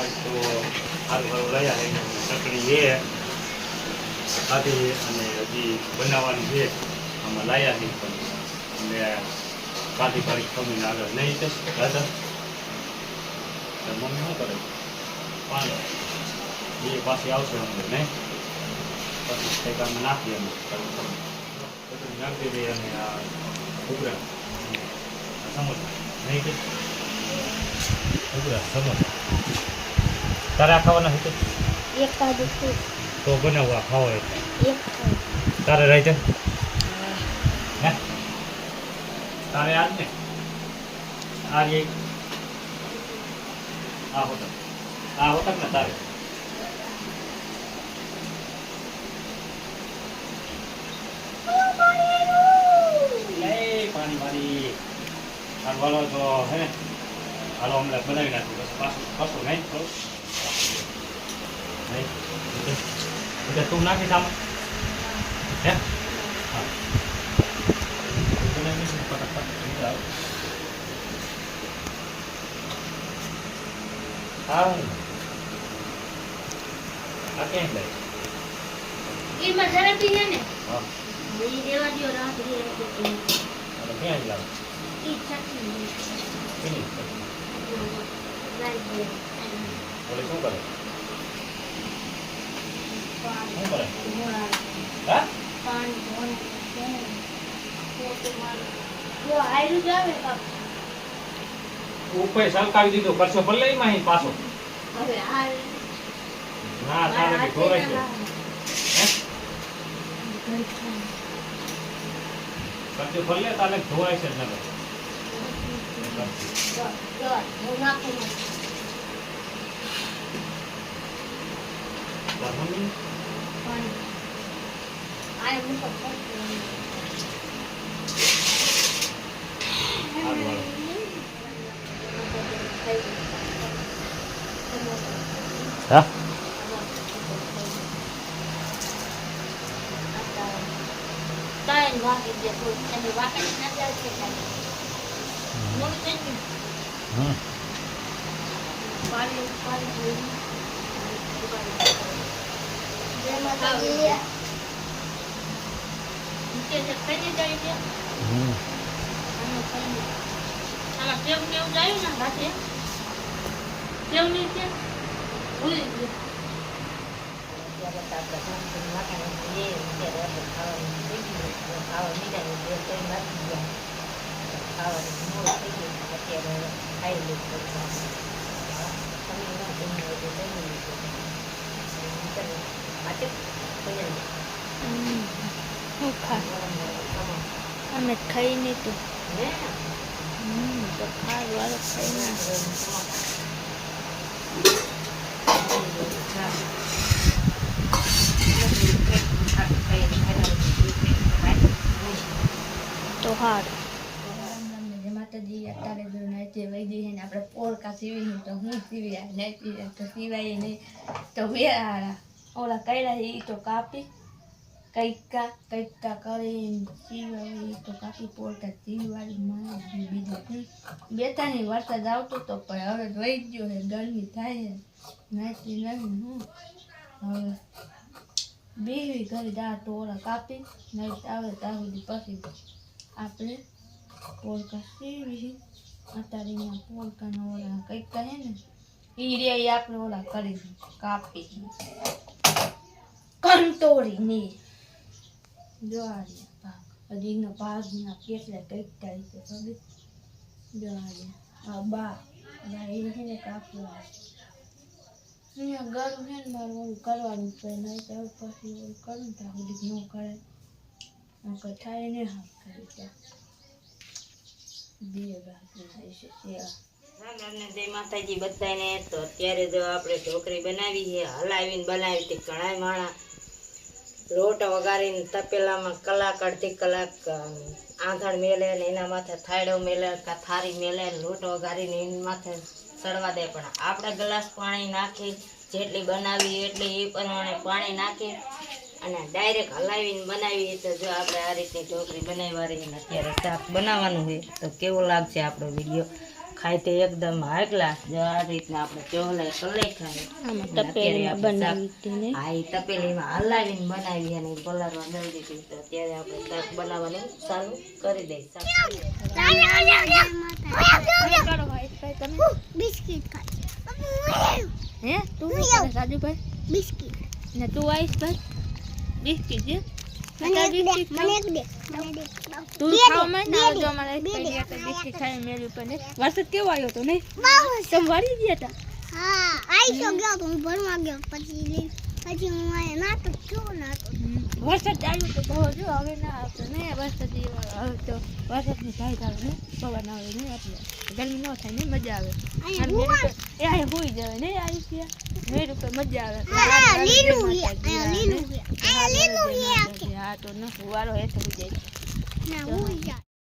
આજ તો સારું લઈ આવે ચટણી છે ખાધી અને હજી બનાવવાની છે આમાં લાયા છે પણ અને કાઢી કાઢી ખમીને આગળ નહીં છે દાદા મમ્મી શું કરે પાણી એ પાછી આવશે અંદર નહીં પછી કંઈક આમ નાખીએ અમે બધું નાખી દઈએ અને આ ઘૂઘરા સમોસા નહીં કે ઘૂઘરા સમોસા તારે આ ખાવાના છે તો બનાવવા ખાવો એટલે તારે રહી છે હે તારે આજ ને આ રે આ હોતક ને તારે પાણી મારી વાળો તો હે હાલો હમણાં બનાવી નાખ્યું બસ પાછું કશું નહીં તો નહીં તું નાખીશ આમાં હે હા આ ક્યાં લઈ એમાં ઝડપી છે ને હા એ દેવા દો રાત રે ક્યાં લાવ ઈ ચટણી કેની લાઈ દે ઓલે શું કરે શું કરે મોળા હા પાણી ધોને ફોટો મારો જો આયરું જાવે કાપ ઉપર સલકાવી દીધો કરશો ભલે એમાં અહીં પાછો હવે આ ના તારે ઢોરાય છે હે કરજો ભલે તારે ઢોરાય છે નગર હું નાખું મમ્મી પાણી આય મૂકો હા તાઈ વાકી દે તો એને વાકી ના જાય છે મોર છે પાણી પાણી જે માતા જે કે કઈ જાય છે આમાં કેમ કેમ જાય ને હાથે કેમ નહીં છે ભૂલી ગયું અમે ખાઈ નહીં તો તો ખાવા વાળો ખાઈ ના તો હાર માતાજી અત્યારે જો નાચે વૈદી છે ને આપણે પોળકા સીવી તો હું સીવી નાચી તો સીવાય નહીં તો વેરા ઓલા કર્યા એ તો કાપી કઈકા કરીને સીવાય તો કાપી પોળકા સીવાડી મારી બીજું બેતાની વરસાદ આવતો તો પણ હવે વહી ગયો છે ગરમી થાય છે નાચી નહીં હું હવે બેવી ઘરે દાળ તો ઓલા કાપી નાઈટ આવે ત્યાં સુધી પછી આપણે પોળકા સીવી અત્યારે અહીંયા પોળકાના ઓલા કંઈક કહે ને એ રે આપણે ઓલા કરી કાપી કંટોરી ની જો આ પાક હજી એના પાકના કેટલા કંઈક થાય છે ખબર જો આ બા એ છે ને કાપવા અહીંયા ગરમ છે ને મારે ઓલું કરવાનું છે નહીં તો પછી ઓલું કરું ત્યાં સુધી ન કરે કંઈ થાય ને હા કરી ત્યાં બે બાકી છે જય માતાજી બધાને તો અત્યારે જો આપણે ઢોકળી બનાવી છે હલાવીને બનાવી હતી ઘણા માણા લોટ વગાડીને તપેલામાં કલાક અડધી કલાક આંધણ મેલે ને એના માથે થાળો મેલે કા થારી મેલે લોટ વગાડીને એની માથે સડવા દે પણ આપણે ગ્લાસ પાણી નાખી જેટલી બનાવી એટલી એ પ્રમાણે પાણી નાખી અને ડાયરેક્ટ હલાવીને બનાવીએ તો જો આપણે આ રીતની ઢોકળી બનાવવાની અત્યારે શાક બનાવવાનું છે તો કેવો લાગશે આપણો વિડીયો ખાય તે એકદમ હાઈ ક્લાસ જો આ રીતના આપણે ચોલે કલે ખાય આમાં અને તપેલીમાં અત્યારે બનાવી હતી ને આ ઈ તપેલીમાં હલાવીને બનાવી અને પલાળવા દઈ દીધી તો અત્યારે આપણે શાક બનાવવાનું ચાલુ કરી દઈ શાક કરો ભાઈ તમે બિસ્કિટ ખાય હે તું શું કરે રાજુભાઈ બિસ્કિટ ને તું આવીશ ભાઈ બિસ્કિટ છે મને એક દે તું ખાવ મેં ના જો અમારે બિસ્કિટ ખાઈ મેળવી ઉપર ને વરસાદ કેવો આવ્યો તો નહીં તમે વળી ગયા હતા હા આઈ તો ગયો તો હું ભણવા ગયો પછી હું આયા નાટક જોઉં નાટક વરસાદ આવ્યો તો બહુ જો હવે ના આવતો ને વરસાદ હવે તો વરસાદની ભાઈ આવે ને પવન આવે ને એટલે ગરમી ન થાય ને મજા આવે અને મેરું તો એ આ હોઈ જાય ને આવી ગયા મેરું તો મજા આવે લીલું હા તો ન વારો હેઠળ જાય ના હું જા